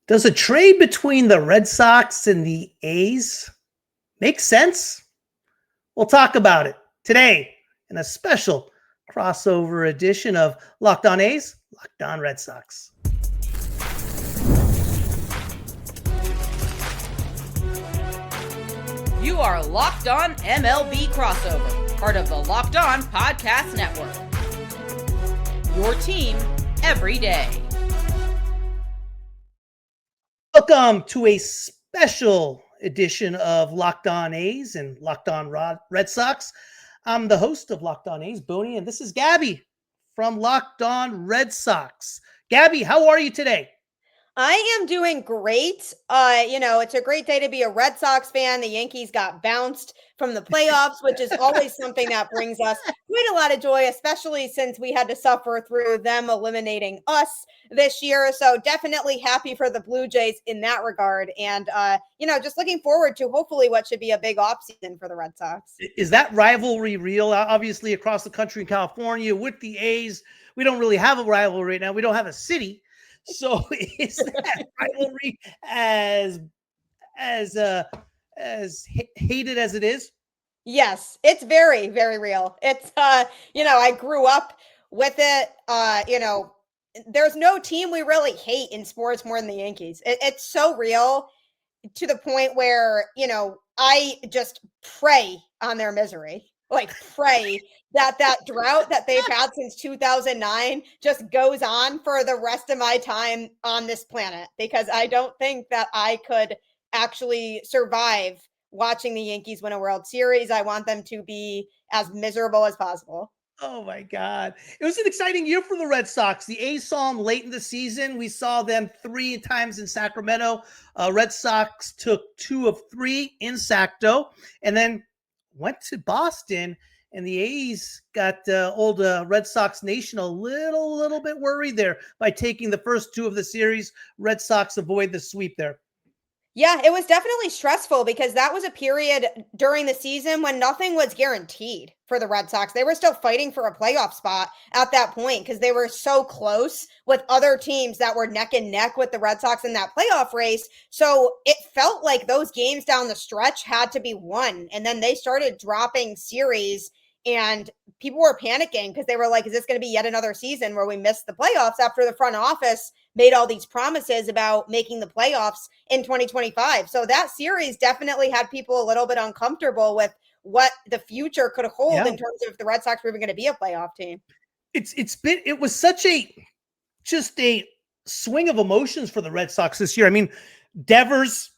Does a trade between the Red Sox and the A's make sense? We'll talk about it today in a special crossover edition of Locked On A's, Locked On Red Sox. You are Locked On MLB Crossover, part of the Locked On Podcast Network. Your team every day. Welcome to a special edition of Locked On A's and Locked On Red Sox. I'm the host of Locked On A's, Booney, and this is Gabby from Locked On Red Sox. Gabby, how are you today? I am doing great. It's a great day to be a Red Sox fan. The Yankees got bounced from the playoffs, which is always something that brings us quite a lot of joy, especially since we had to suffer through them eliminating us this year. So definitely happy for the Blue Jays in that regard. And, just looking forward to hopefully what should be a big offseason for the Red Sox. Is that rivalry real? Obviously, across the country in California with the A's, we don't really have a rivalry right now. We don't have a city. So is that rivalry as hated as it is? Yes, it's very, very real. It's, I grew up with it. There's no team we really hate in sports more than the Yankees. It's so real to the point where, I just prey on their misery, pray that drought that they've had since 2009 just goes on for the rest of my time on this planet, because I don't think that I could actually survive watching the Yankees win a World Series. I want them to be as miserable as possible. Oh my God. It was an exciting year for the Red Sox. The A's saw them late in the season. We saw them 3 times in Sacramento. Red Sox took 2 of 3 in Sacto and then went to Boston. And the A's got old Red Sox Nation a little bit worried there by taking the first 2 of the series. Red Sox avoid the sweep there. Yeah, it was definitely stressful because that was a period during the season when nothing was guaranteed for the Red Sox. They were still fighting for a playoff spot at that point because they were so close with other teams that were neck and neck with the Red Sox in that playoff race. So it felt like those games down the stretch had to be won. And then they started dropping series and people were panicking because they were like, is this going to be yet another season where we missed the playoffs after the front office made all these promises about making the playoffs in 2025? So that series definitely had people a little bit uncomfortable with what the future could hold in terms of if the Red Sox were even going to be a playoff team. It was such a swing of emotions for the Red Sox this year. I mean, Devers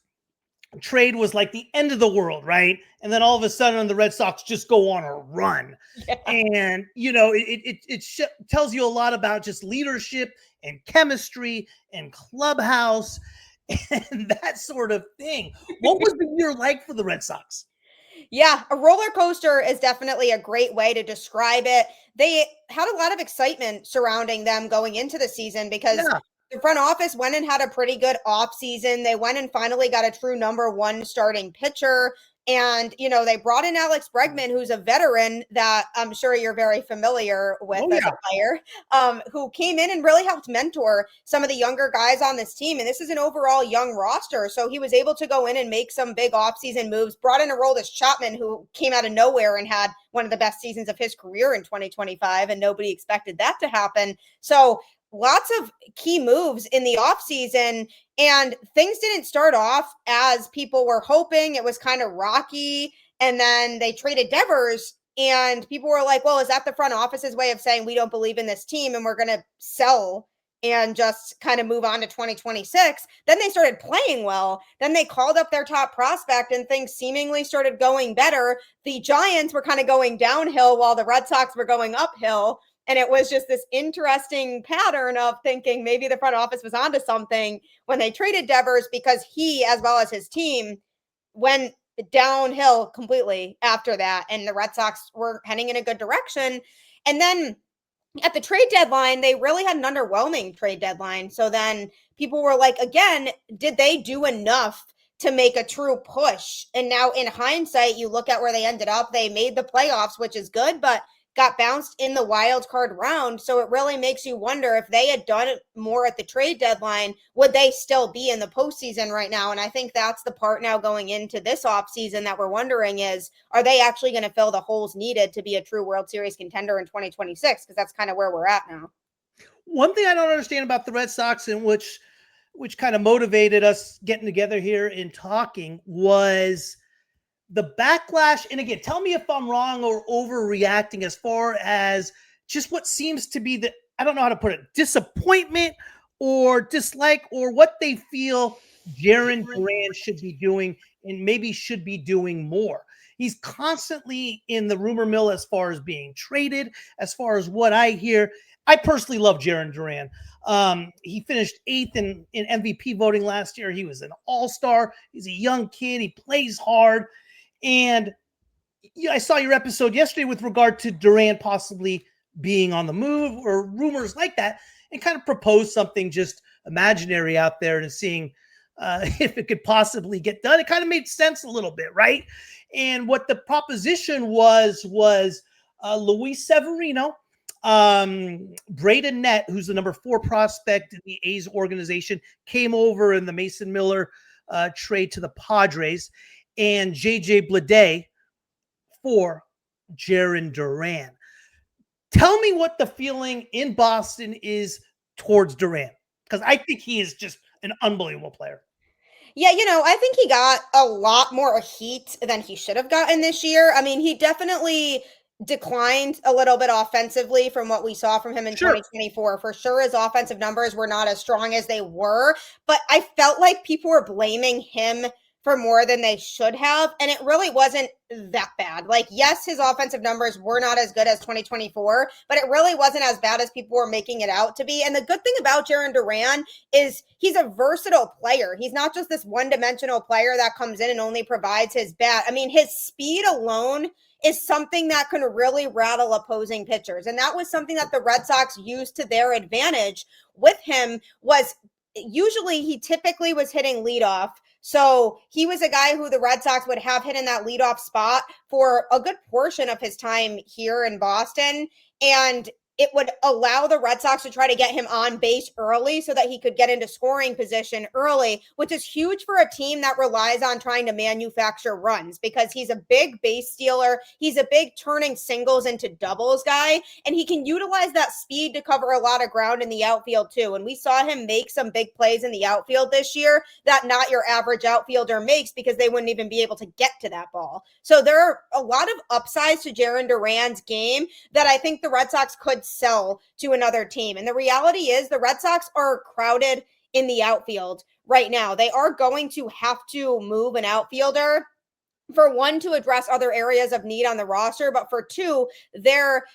trade was like the end of the world, right? And then all of a sudden the Red Sox just go on a run. Yeah. And, it tells you a lot about just leadership and chemistry and clubhouse and that sort of thing. What was the year like for the Red Sox? Yeah, a roller coaster is definitely a great way to describe it. They had a lot of excitement surrounding them going into the season because the front office went and had a pretty good offseason. They went and finally got a true number 1 starting pitcher. And, they brought in Alex Bregman, who's a veteran that I'm sure you're very familiar with as a player, who came in and really helped mentor some of the younger guys on this team. And this is an overall young roster. So he was able to go in and make some big offseason moves, brought in Aroldis Chapman, who came out of nowhere and had one of the best seasons of his career in 2025. And nobody expected that to happen. So lots of key moves in the offseason, and things didn't start off as people were hoping. It was kind of rocky. And then they traded Devers, and people were like, well, is that the front office's way of saying we don't believe in this team and we're going to sell and just kind of move on to 2026? Then they started playing well. Then they called up their top prospect and things seemingly started going better. The Giants were kind of going downhill while the Red Sox were going uphill. And it was just this interesting pattern of thinking maybe the front office was onto something when they traded Devers, because he, as well as his team, went downhill completely after that. And the Red Sox were heading in a good direction. And then at the trade deadline, they really had an underwhelming trade deadline. So then people were like, again, did they do enough to make a true push? And now in hindsight, you look at where they ended up. They made the playoffs, which is good, but got bounced in the wild card round. So it really makes you wonder if they had done it more at the trade deadline, would they still be in the postseason right now? And I think that's the part now going into this offseason that we're wondering is, are they actually going to fill the holes needed to be a true World Series contender in 2026? Because that's kind of where we're at now. One thing I don't understand about the Red Sox, and which kind of motivated us getting together here and talking, was the backlash. And again, tell me if I'm wrong or overreacting as far as just what seems to be the, I don't know how to put it, disappointment or dislike, or what they feel Jarren Duran should be doing and maybe should be doing more. He's constantly in the rumor mill as far as being traded, as far as what I hear. I personally love Jarren Duran. He finished 8th in MVP voting last year. He was an all-star. He's a young kid. He plays hard. And I saw your episode yesterday with regard to Duran possibly being on the move or rumors like that, and kind of proposed something just imaginary out there and seeing if it could possibly get done. It kind of made sense a little bit, right? And what the proposition was Luis Severino, Braden Nett, who's the number 4 prospect in the A's organization, came over in the Mason Miller trade to the Padres, and Bleday for Jarren Duran. Tell me what the feeling in Boston is towards Duran, because I think he is just an unbelievable player. Yeah, I think he got a lot more heat than he should have gotten this year. I mean, he definitely declined a little bit offensively from what we saw from him in 2024. For sure, his offensive numbers were not as strong as they were, but I felt like people were blaming him for more than they should have, and it really wasn't that bad. Like, yes, his offensive numbers were not as good as 2024, but it really wasn't as bad as people were making it out to be. And the good thing about Jarren Duran is he's a versatile player. He's not just this one-dimensional player that comes in and only provides his bat. I mean, his speed alone is something that can really rattle opposing pitchers. And that was something that the Red Sox used to their advantage with him. Was usually he typically was hitting leadoff. So he was a guy who the Red Sox would have hit in that leadoff spot for a good portion of his time here in Boston. And it would allow the Red Sox to try to get him on base early so that he could get into scoring position early, which is huge for a team that relies on trying to manufacture runs, because he's a big base stealer. He's a big turning singles into doubles guy, and he can utilize that speed to cover a lot of ground in the outfield too. And we saw him make some big plays in the outfield this year that not your average outfielder makes, because they wouldn't even be able to get to that ball. So there are a lot of upsides to Jarren Duran's game that I think the Red Sox could sell to another team. And the reality is the Red Sox are crowded in the outfield right now. They are going to have to move an outfielder, for one, to address other areas of need on the roster, but for two, their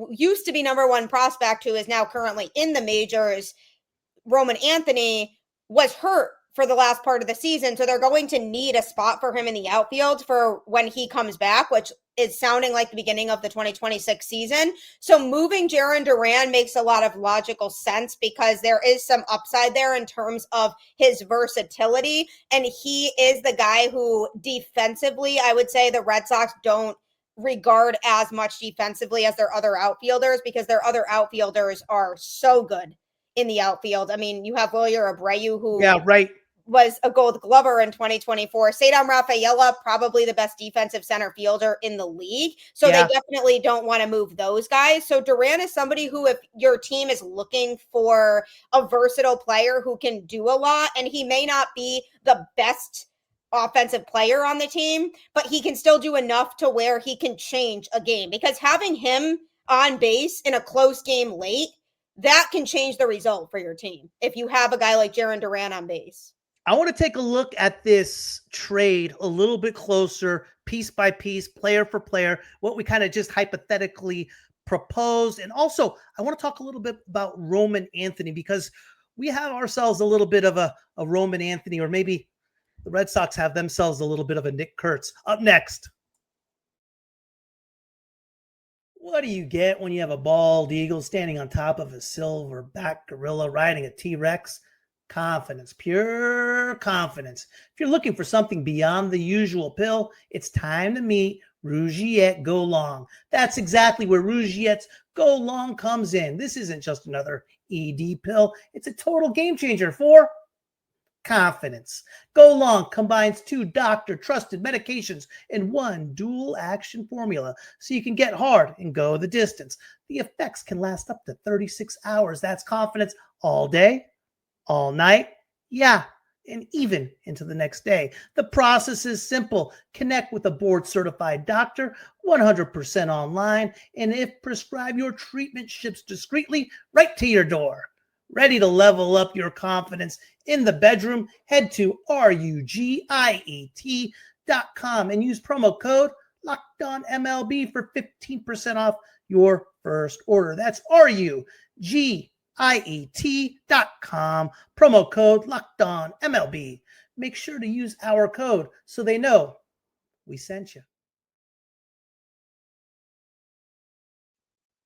used to be number 1 prospect, who is now currently in the majors, Roman Anthony, was hurt for the last part of the season. So they're going to need a spot for him in the outfield for when he comes back, which is sounding like the beginning of the 2026 season. So moving Jarren Duran makes a lot of logical sense, because there is some upside there in terms of his versatility. And he is the guy who defensively, I would say the Red Sox don't regard as much defensively as their other outfielders, because their other outfielders are so good in the outfield. I mean, you have Wilyer Abreu, who was a Gold Glover in 2024. Cedar Rafaela, probably the best defensive center fielder in the league. So they definitely don't want to move those guys. So Duran is somebody who, if your team is looking for a versatile player who can do a lot, and he may not be the best offensive player on the team, but he can still do enough to where he can change a game, because having him on base in a close game late, that can change the result for your team if you have a guy like Jarren Duran on base. I want to take a look at this trade a little bit closer, piece by piece, player for player, what we kind of just hypothetically proposed. And also, I want to talk a little bit about Roman Anthony, because we have ourselves a little bit of a Roman Anthony, or maybe the Red Sox have themselves a little bit of a Nick Kurtz. Up next. What do you get when you have a bald eagle standing on top of a silverback gorilla riding a T-Rex? Confidence, pure confidence. If you're looking for something beyond the usual pill, it's time to meet Rougiette Go Long. That's exactly where Rougiette's Go Long comes in. This isn't just another ED pill. It's a total game changer for confidence. Go Long combines 2 doctor-trusted medications in one dual-action formula, so you can get hard and go the distance. The effects can last up to 36 hours. That's confidence all day, all night, yeah, and even into the next day. The process is simple. Connect with a board-certified doctor, 100% online, and if prescribed, your treatment ships discreetly right to your door. Ready to level up your confidence in the bedroom? Head to RUGIET.com and use promo code LOCKEDONMLB for 15% off your first order. That's RUGIET.com, promo code LOCKEDONMLB. Make sure to use our code so they know we sent you.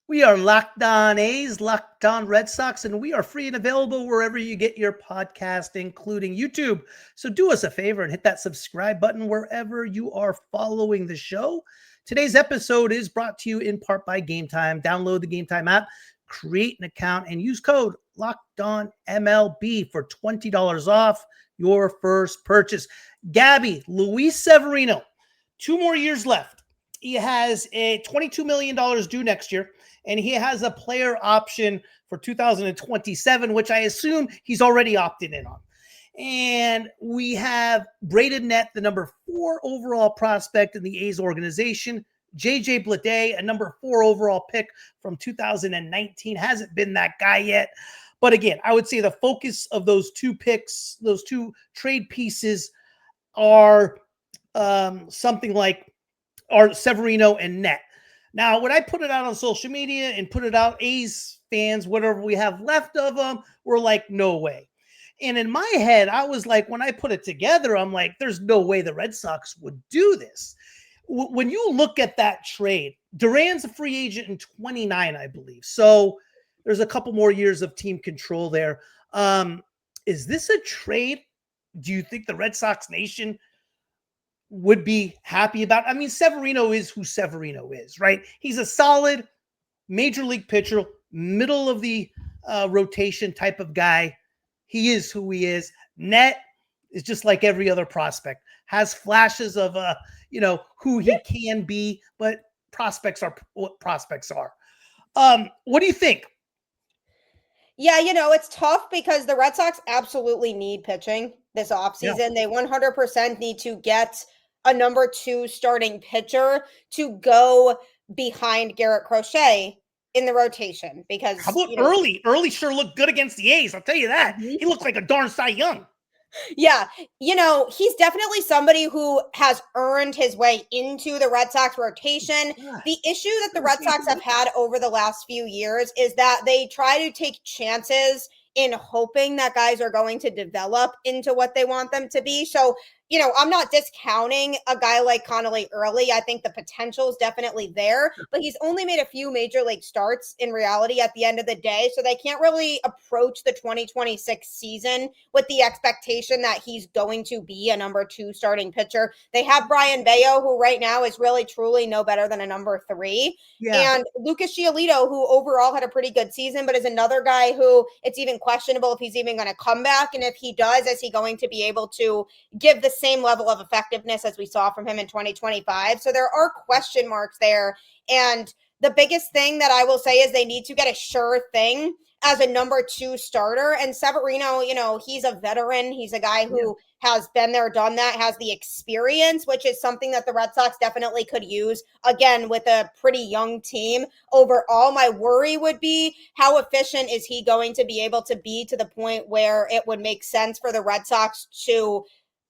We are Locked On A's, Locked On Red Sox, and we are free and available wherever you get your podcast, including YouTube. So do us a favor and hit that subscribe button wherever you are following the show. Today's episode is brought to you in part by Game Time. Download the Game Time app, create an account, and use code LOCKEDONMLB for $20 off your first purchase. Gabby, Luis Severino, 2 more years left. He has a $22 million due next year, and he has a player option for 2027, which I assume he's already opted in on. And we have Braden Nett, the number 4 overall prospect in the A's organization. JJ Bleday, a number 4 overall pick from 2019. Hasn't been that guy yet. But again, I would say the focus of those 2 picks, those 2 trade pieces are something like are Severino and Nett. Now, when I put it out on social media and put it out, A's fans, whatever we have left of them, were like, no way. And in my head, I was like, when I put it together, I'm like, there's no way the Red Sox would do this. When you look at that trade, Duran's a free agent in 29, I believe. So there's a couple more years of team control there. Is this a trade? Do you think the Red Sox Nation would be happy about? I mean, Severino is who Severino is, right? He's a solid major league pitcher, middle of the rotation type of guy. He is who he is. Nett is just like every other prospect, has flashes of who he can be, but prospects are what prospects are. What do you think? Yeah, it's tough because the Red Sox absolutely need pitching this offseason. Yeah. They 100% need to get a number 2 starting pitcher to go behind Garrett Crochet in the rotation, because how about early? Early sure looked good against the A's. I'll tell you that. He looked like a darn Cy Young. Yeah, he's definitely somebody who has earned his way into the Red Sox rotation. The issue that the Red Sox have had over the last few years is that they try to take chances in hoping that guys are going to develop into what they want them to be. So, I'm not discounting a guy like Connolly early. I think the potential is definitely there, but he's only made a few major league starts in reality at the end of the day. So they can't really approach the 2026 season with the expectation that he's going to be a number 2 starting pitcher. They have Brian Bayo, who right now is really truly no better than a number 3. Yeah. And Lucas Giolito, who overall had a pretty good season, but is another guy who it's even questionable if he's even going to come back. And if he does, is he going to be able to give the same level of effectiveness as we saw from him in 2025? So there are question marks there. And the biggest thing that I will say is they need to get a sure thing as a number 2 starter. And Severino, he's a veteran. He's a guy who has been there, done that, has the experience, which is something that the Red Sox definitely could use, again, with a pretty young team. Overall, my worry would be how efficient is he going to be able to be to the point where it would make sense for the Red Sox to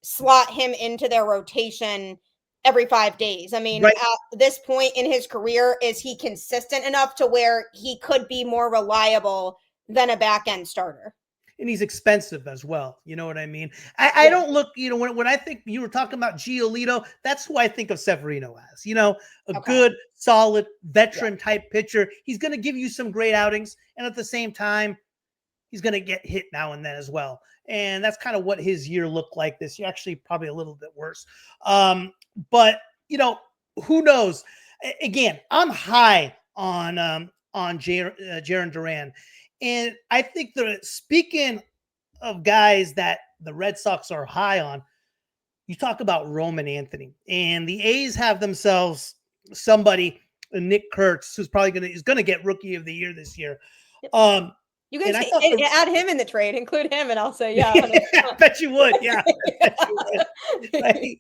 slot him into their rotation every 5 days. I mean, right. At this point in his career, is he consistent enough to where he could be more reliable than a back-end starter? And he's expensive as well. You know what I mean? I don't look, when I think you were talking about Giolito, that's who I think of Severino as, a good, solid veteran type pitcher. He's going to give you some great outings. And at the same time, he's going to get hit now and then as well. And that's kind of what his year looked like this year. Actually, probably a little bit worse. But, who knows? Again, I'm high on Jarren Duran, and I think that speaking of guys that the Red Sox are high on, you talk about Roman Anthony, and the A's have themselves somebody, Nick Kurtz, who's probably gonna get Rookie of the Year this year. You can add him in the trade, include him, and I'll say, yeah. I bet you would. Yeah. Bet you would. Right?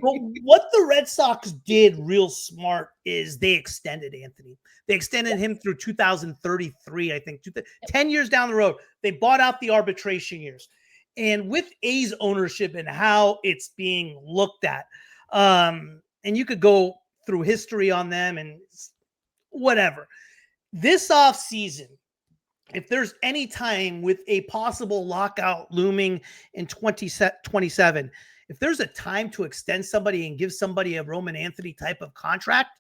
But what the Red Sox did real smart is they extended Anthony. They extended him through 2033, I think, 10 years down the road. They bought out the arbitration years. And with A's ownership and how it's being looked at, and you could go through history on them and whatever. This offseason, if there's any time with a possible lockout looming in 2027, if there's a time to extend somebody and give somebody a Roman Anthony type of contract,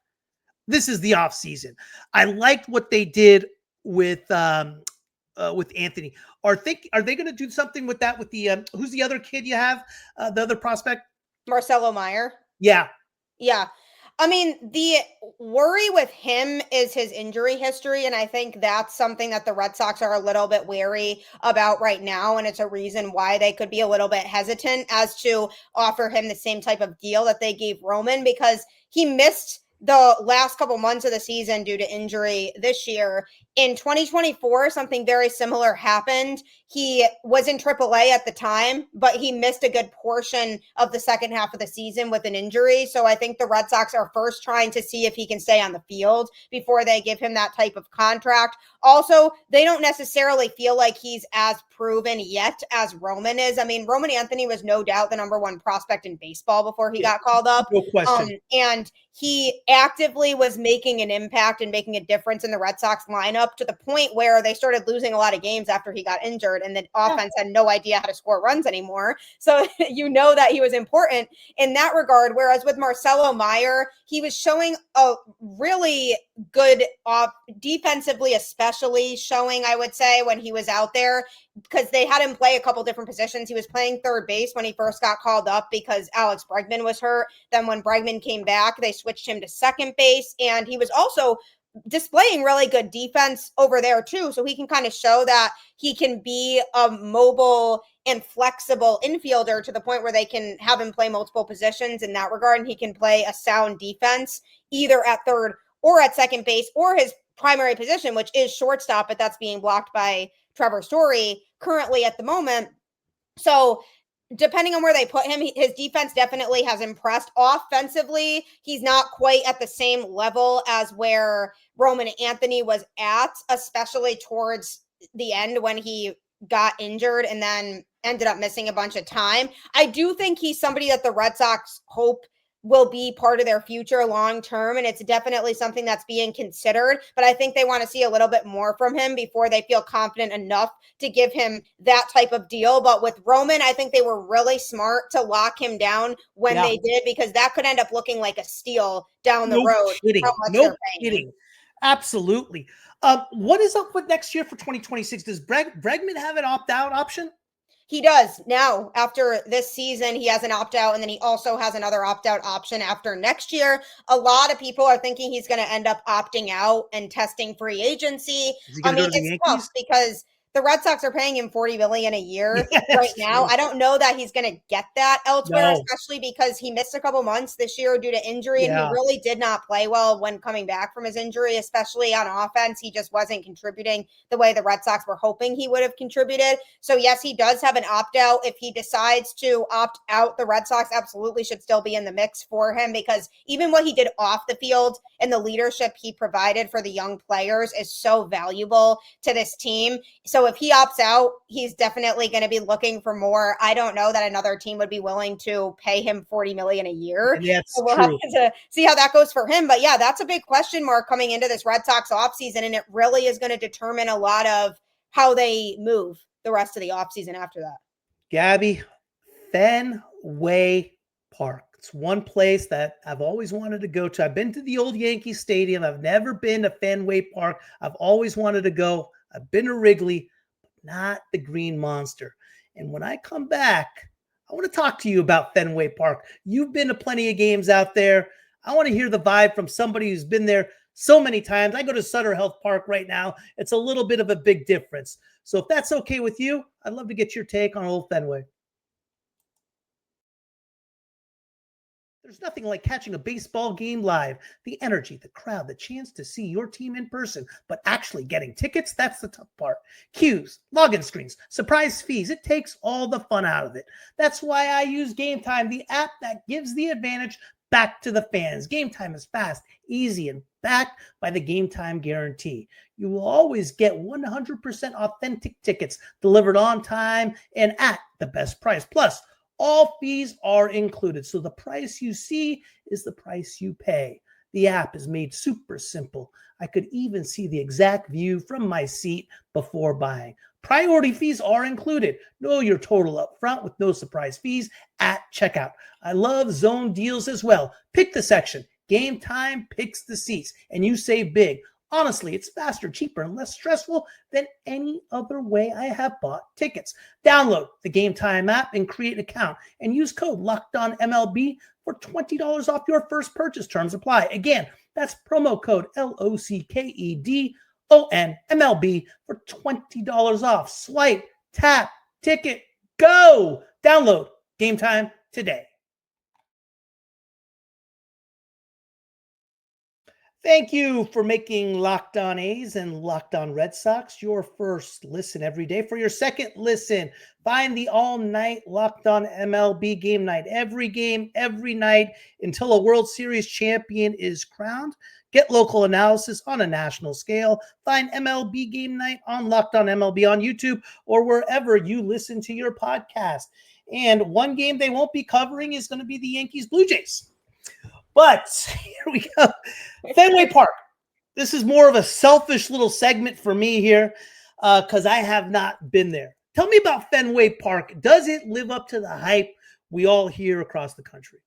this is the offseason. I liked what they did with Anthony. Are they going to do something with that? With the who's the other kid you have? The other prospect, Marcelo Meyer. Yeah. I mean, the worry with him is his injury history, and I think that's something that the Red Sox are a little bit wary about right now, and it's a reason why they could be a little bit hesitant as to offer him the same type of deal that they gave Roman, because he missed the last couple months of the season due to injury this year. In 2024, something very similar happened. He was in AAA at the time, but he missed a good portion of the second half of the season with an injury. So I think the Red Sox are first trying to see if he can stay on the field before they give him that type of contract. Also, they don't necessarily feel like he's as proven yet as Roman is. I mean, Roman Anthony was no doubt the number one prospect in baseball before he got called up. No question. And he actively was making an impact and making a difference in the Red Sox lineup to the point where they started losing a lot of games after he got injured, and the offense had no idea how to score runs anymore. So you know that he was important in that regard. Whereas with Marcelo Meyer, he was showing a really good defensively, especially showing, I would say, when he was out there, because they had him play a couple different positions. He was playing third base when he first got called up because Alex Bregman was hurt. Then when Bregman came back, they switched him to second base, and he was also displaying really good defense over there too. So he can kind of show that he can be a mobile and flexible infielder to the point where they can have him play multiple positions in that regard. And he can play a sound defense either at third or at second base, or his primary position, which is shortstop, but that's being blocked by Trevor Story currently at the moment. So depending on where they put him, his defense definitely has impressed. Offensively, he's not quite at the same level as where Roman Anthony was at, especially towards the end when he got injured and then ended up missing a bunch of time. I do think he's somebody that the Red Sox hope will be part of their future long term, and it's definitely something that's being considered, but I think they want to see a little bit more from him before they feel confident enough to give him that type of deal. But with Roman, I think they were really smart to lock him down when they did, because that could end up looking like a steal down the road. No kidding. Absolutely. What is up with next year for 2026? Does Bregman have an opt-out option? He does now. After this season, he has an opt-out, and then he also has another opt-out option after next year. A lot of people are thinking he's going to end up opting out and testing free agency. I mean, it's tough because the Red Sox are paying him $40 million a year right now. I don't know that he's going to get that elsewhere, especially because he missed a couple months this year due to injury, and he really did not play well when coming back from his injury, especially on offense. He just wasn't contributing the way the Red Sox were hoping he would have contributed. So yes, he does have an opt-out. If he decides to opt out, the Red Sox absolutely should still be in the mix for him, because even what he did off the field and the leadership he provided for the young players is so valuable to this team. So if he opts out, he's definitely going to be looking for more. I don't know that another team would be willing to pay him $40 million a year. So we'll have to see how that goes for him. But yeah, that's a big question mark coming into this Red Sox offseason, and it really is going to determine a lot of how they move the rest of the offseason after that. Gabby, Fenway Park. It's one place that I've always wanted to go to. I've been to the old Yankee Stadium. I've never been to Fenway Park. I've always wanted to go. I've been to Wrigley, but not the Green Monster. And when I come back, I want to talk to you about Fenway Park. You've been to plenty of games out there. I want to hear the vibe from somebody who's been there so many times. I go to Sutter Health Park right now. It's a little bit of a big difference. So if that's okay with you, I'd love to get your take on Old Fenway. There's nothing like catching a baseball game live. The energy, the crowd, the chance to see your team in person, but actually getting tickets, that's the tough part. Queues, login screens, surprise fees, it takes all the fun out of it. That's why I use Game Time, the app that gives the advantage back to the fans. Game Time is fast, easy, and backed by the Game Time guarantee. You will always get 100% authentic tickets delivered on time and at the best price. Plus, all fees are included, so the price you see is the price you pay. The app is made super simple. I could even see the exact view from my seat before buying. Priority fees are included. Know your total up front with no surprise fees at checkout. I love zone deals as well. Pick the section. Game Time picks the seats, and you save big. Honestly, it's faster, cheaper, and less stressful than any other way I have bought tickets. Download the Game Time app and create an account and use code LOCKEDONMLB for $20 off your first purchase. Terms apply. Again, that's promo code LOCKEDONMLB for $20 off. Swipe, tap, ticket, go. Download Game Time today. Thank you for making Locked On A's and Locked On Red Sox your first listen every day. For your second listen, find the all-night Locked On MLB game night. Every game, every night, until a World Series champion is crowned. Get local analysis on a national scale. Find MLB game night on Locked On MLB on YouTube or wherever you listen to your podcast. And one game they won't be covering is going to be the Yankees Blue Jays. But here we go. Fenway Park. This is more of a selfish little segment for me here because I have not been there. Tell me about Fenway Park. Does it live up to the hype we all hear across the country?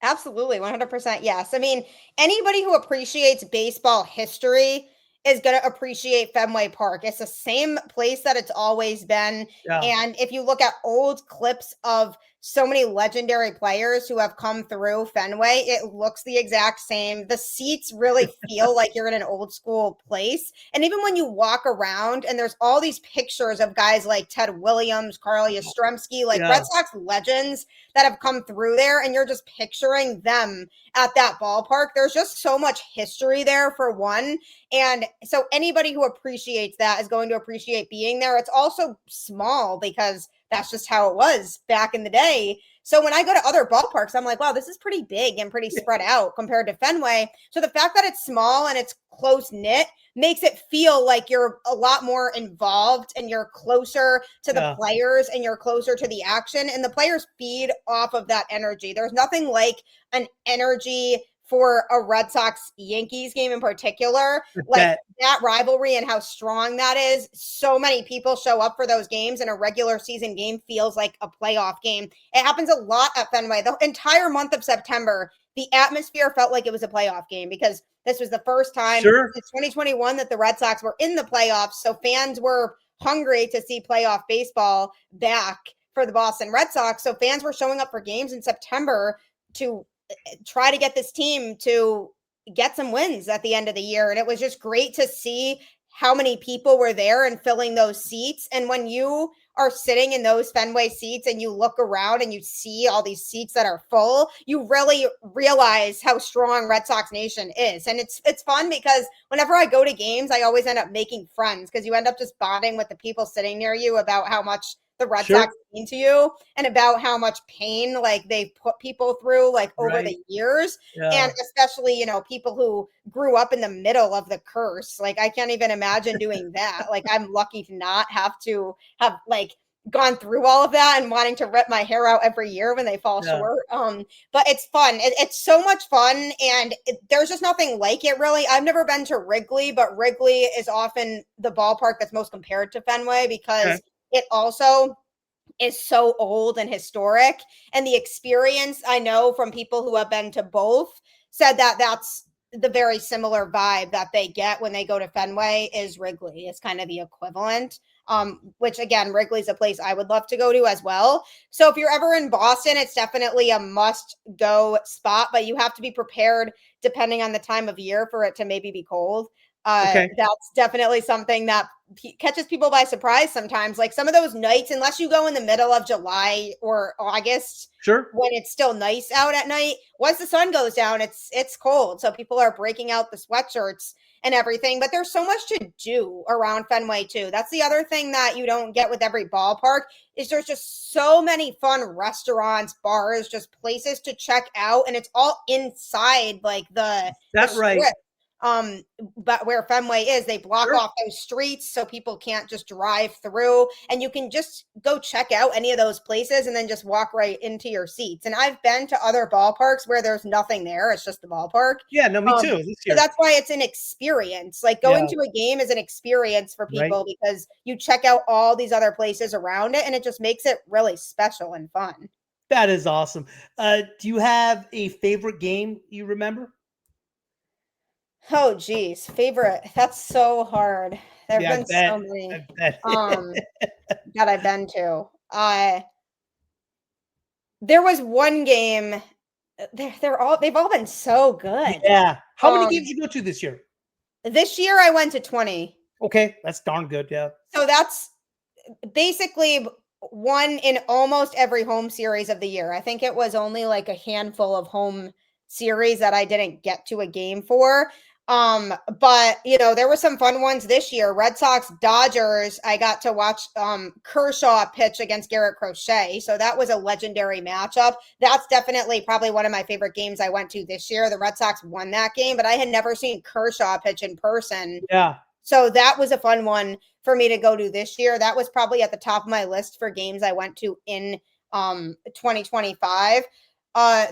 Absolutely, 100% yes. I mean, anybody who appreciates baseball history is going to appreciate Fenway Park. It's the same place that it's always been. Yeah. And if you look at old clips of so many legendary players who have come through Fenway, it looks the exact same. The seats really feel like you're in an old school place. And even when you walk around and there's all these pictures of guys like Ted Williams, Carl Yastrzemski, like Red Sox legends that have come through there, and you're just picturing them at that ballpark. There's just so much history there, for one. And so anybody who appreciates that is going to appreciate being there. It's also small because that's just how it was back in the day. So when I go to other ballparks, I'm like, wow, this is pretty big and pretty spread out compared to Fenway. So the fact that it's small and it's close knit makes it feel like you're a lot more involved and you're closer to the players and you're closer to the action, and the players feed off of that energy. There's nothing like an energy for a Red Sox Yankees game in particular, like that rivalry and how strong that is. So many people show up for those games, and a regular season game feels like a playoff game. It happens a lot at Fenway. The entire month of September, the atmosphere felt like it was a playoff game because this was the first time since 2021 that the Red Sox were in the playoffs. So fans were hungry to see playoff baseball back for the Boston Red Sox. So fans were showing up for games in September to try to get this team to get some wins at the end of the year. And it was just great to see how many people were there and filling those seats. And when you are sitting in those Fenway seats and you look around and you see all these seats that are full, you really realize how strong Red Sox Nation is. And it's fun because whenever I go to games, I always end up making friends because you end up just bonding with the people sitting near you about how much the Red Sox mean to you and about how much pain like they've put people through like over the years. And especially, you know, people who grew up in the middle of the curse. Like I can't even imagine doing that. Like I'm lucky to not have to have like gone through all of that and wanting to rip my hair out every year when they fall short. But it's fun. It's so much fun. And there's just nothing like it really. I've never been to Wrigley, but Wrigley is often the ballpark that's most compared to Fenway because it also is so old and historic. And the experience, I know from people who have been to both, said that that's the very similar vibe that they get when they go to Fenway is Wrigley. It's kind of the equivalent. which again, Wrigley's a place I would love to go to as well. So if you're ever in Boston, it's definitely a must go spot, but you have to be prepared depending on the time of year for it to maybe be cold. That's definitely something that catches people by surprise sometimes. Like some of those nights, unless you go in the middle of July or August, when it's still nice out at night, once the sun goes down, it's cold. So people are breaking out the sweatshirts and everything, but there's so much to do around Fenway too. That's the other thing that you don't get with every ballpark is there's just so many fun restaurants, bars, just places to check out. And it's all inside like the strip. But where Fenway is, they block off those streets so people can't just drive through, and you can just go check out any of those places and then just walk right into your seats. And I've been to other ballparks where there's nothing there. It's just the ballpark. Yeah, no, me too. So that's why it's an experience. Like going to a game is an experience for people because you check out all these other places around it and it just makes it really special and fun. That is awesome. Do you have a favorite game you remember? Oh geez, favorite. That's so hard. There have been so many that I've been to. There was one game. They've all been so good. Yeah. How many games did you go to this year? This year I went to 20. Okay, that's darn good. Yeah. So that's basically one in almost every home series of the year. I think it was only like a handful of home series that I didn't get to a game for. But you know, there were some fun ones this year. Red Sox, Dodgers. I got to watch Kershaw pitch against Garrett Crochet. So that was a legendary matchup. That's definitely probably one of my favorite games I went to this year. The Red Sox won that game, but I had never seen Kershaw pitch in person. Yeah. So that was a fun one for me to go to this year. That was probably at the top of my list for games I went to in 2025.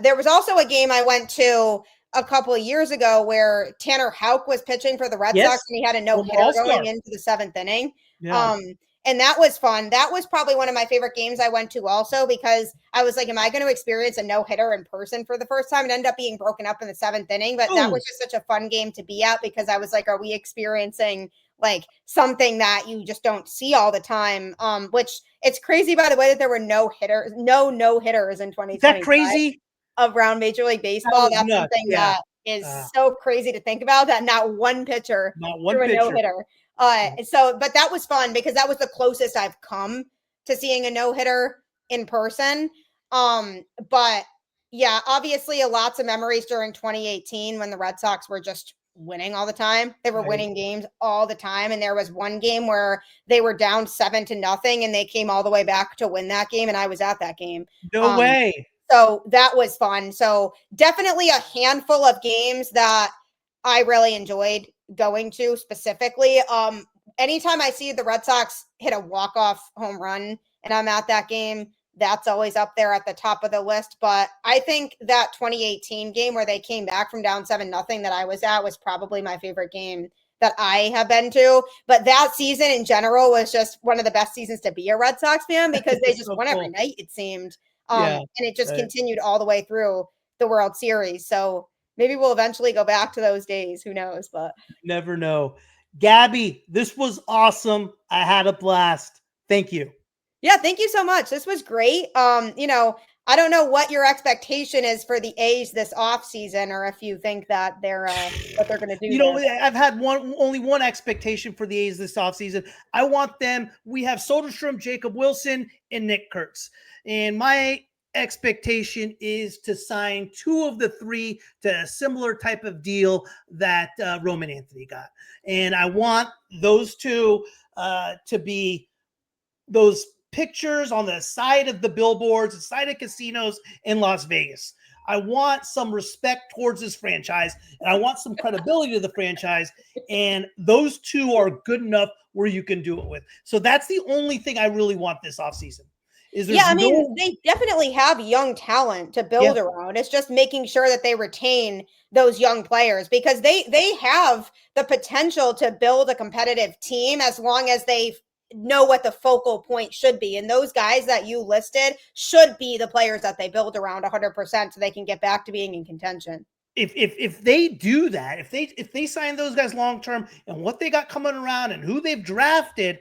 There was also a game I went to a couple of years ago where Tanner Houck was pitching for the Red Sox and he had a no-hitter going into the 7th inning. Yeah. And that was fun. That was probably one of my favorite games I went to also because I was like, am I going to experience a no-hitter in person for the first time? It ended up being broken up in the 7th inning, but that was just such a fun game to be at because I was like, are we experiencing like something that you just don't see all the time? Which it's crazy, by the way, that there were no no-hitters in 2025. Is that crazy? Around Major League Baseball. That's nuts. Something that is so crazy to think about that not one pitcher threw a no-hitter. But that was fun because that was the closest I've come to seeing a no-hitter in person. But yeah, obviously lots of memories during 2018 when the Red Sox were just winning all the time. They were winning games all the time. And there was one game where they were down 7-0 and they came all the way back to win that game. And I was at that game. No way. So that was fun. So definitely a handful of games that I really enjoyed going to specifically. Anytime I see the Red Sox hit a walk-off home run and I'm at that game, that's always up there at the top of the list. But I think that 2018 game where they came back from down 7-0 that I was at was probably my favorite game that I have been to. But that season in general was just one of the best seasons to be a Red Sox fan because they just won every night, it seemed. And it just continued all the way through the World Series. So maybe we'll eventually go back to those days. Who knows? But never know. Gabby, this was awesome. I had a blast. Thank you. Yeah, thank you so much. This was great. You know, I don't know what your expectation is for the A's this offseason or if you think that they're what they're going to do. You know, I've had only one expectation for the A's this offseason. I want them. We have Soderstrom, Jacob Wilson, and Nick Kurtz. And my expectation is to sign 2 of the 3 to a similar type of deal that Roman Anthony got. And I want those 2 to be those pictures on the side of the billboards, the side of casinos in Las Vegas. I want some respect towards this franchise, and I want some credibility to the franchise. And those 2 are good enough where you can do it with. So that's the only thing I really want this offseason. They definitely have young talent to build around. It's just making sure that they retain those young players because they have the potential to build a competitive team as long as they know what the focal point should be. And those guys that you listed should be the players that they build around 100% so they can get back to being in contention. If they do that, if they sign those guys long term and what they got coming around and who they've drafted,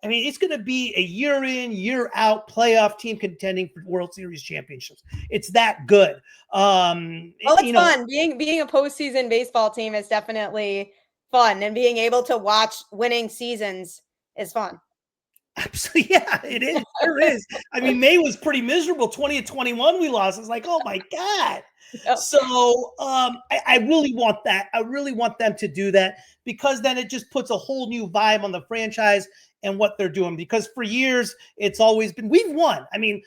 I mean, it's going to be a year in, year out playoff team contending for World Series championships. It's that good. Well, it's fun. Being a postseason baseball team is definitely fun, and being able to watch winning seasons is fun. Absolutely, yeah, it is. There is. I mean, May was pretty miserable. 20-21, we lost. It's like, oh my god. Yep. So I really want that. I really want them to do that, because then it just puts a whole new vibe on the franchise and what they're doing. Because for years, it's always been, we've won. I mean,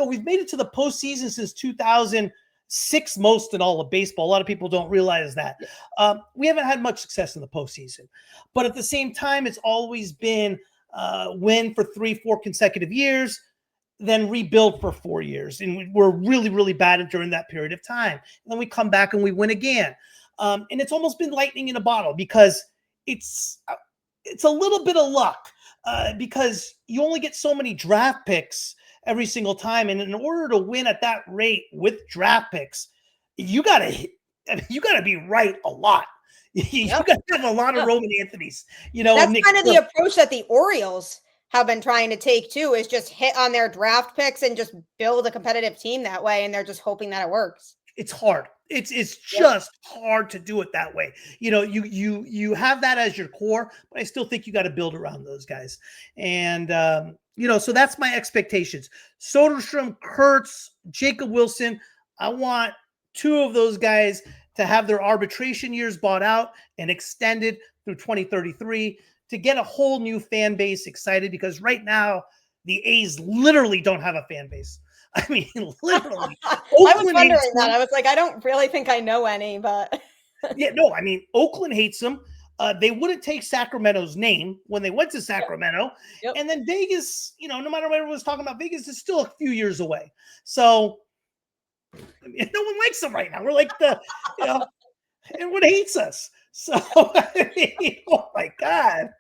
we've made it to the postseason since 2006, most in all of baseball. A lot of people don't realize that. We haven't had much success in the postseason. But at the same time, it's always been win for 3-4 consecutive years, then rebuild for 4 years. And we're really, really bad during that period of time. And then we come back and we win again. And it's almost been lightning in a bottle, because it's a little bit of luck, because you only get so many draft picks every single time. And in order to win at that rate with draft picks, you got to be right a lot. You got to have a lot of Roman Anthony's. That's kind of the approach that the Orioles have been trying to take too, is just hit on their draft picks and just build a competitive team that way. And they're just hoping that it works. It's hard. It's just hard to do it that way. You have that as your core, but I still think you got to build around those guys. And, so that's my expectations. Soderstrom, Kurtz, Jacob Wilson. I want 2 of those guys to have their arbitration years bought out and extended through 2033 to get a whole new fan base excited, because right now the A's literally don't have a fan base. I mean, literally. I was wondering that. I was like, I don't really think I know any, but yeah, no, I mean, Oakland hates them. They wouldn't take Sacramento's name when they went to Sacramento. Yep. And then Vegas, no matter what everyone's talking about, Vegas is still a few years away. So no one likes them right now. We're like everyone hates us. So, oh my God.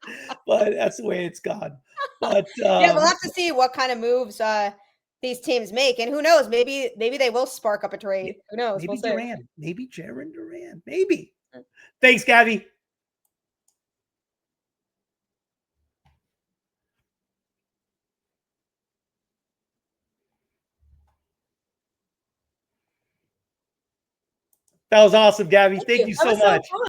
But that's the way it's gone. But yeah, we'll have to see what kind of moves these teams make. And who knows, maybe they will spark up a trade. Who knows? Maybe Duran. Maybe Jarren Duran. Maybe. Thanks, Gabby. That was awesome, Gabby. Thank you so much.